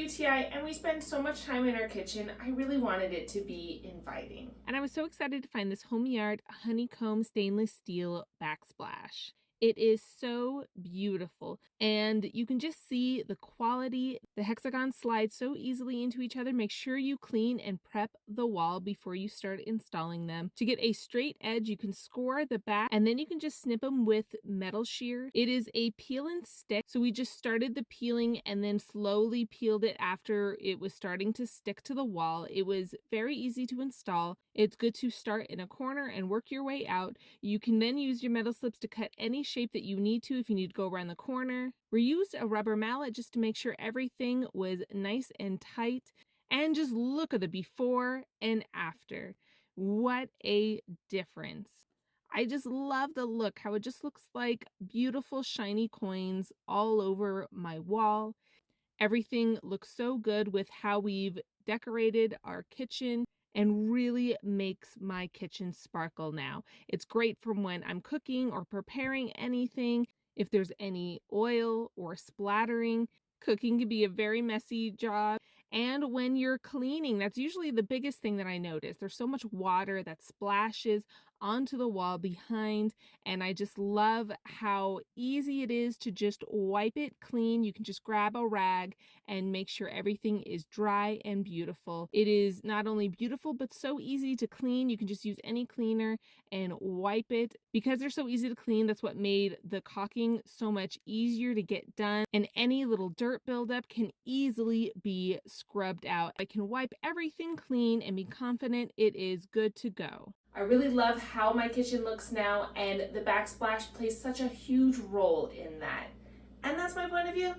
WTI and we spend so much time in our kitchen, I really wanted it to be inviting. And I was so excited to find this HOMEART honeycomb stainless steel backsplash. It is so beautiful, and you can just see the quality. The hexagons slide so easily into each other. Make sure you clean and prep the wall before you start installing them. To get a straight edge, you can score the back, and then you can just snip them with metal shear. It is a peel and stick, so we just started the peeling and then slowly peeled it after it was starting to stick to the wall. It was very easy to install. It's good to start in a corner and work your way out. You can then use your metal slips to cut any shape that you need to if you need to go around the corner. We used a rubber mallet just to make sure everything was nice and tight. And just look at the before and after. What a difference. I just love the look, how it just looks like beautiful shiny coins all over my wall. Everything looks so good with how we've decorated our kitchen and really makes my kitchen sparkle now. It's great from when I'm cooking or preparing anything. If there's any oil or splattering, cooking can be a very messy job. And when you're cleaning, that's usually the biggest thing that I notice. There's so much water that splashes onto the wall behind, and I just love how easy it is to just wipe it clean. You can just grab a rag and make sure everything is dry and beautiful. It is not only beautiful, but so easy to clean. You can just use any cleaner and wipe it. Because they're so easy to clean, that's what made the caulking so much easier to get done, and any little dirt buildup can easily be scrubbed out. I can wipe everything clean and be confident it is good to go. I really love how my kitchen looks now, and the backsplash plays such a huge role in that. And that's my point of view.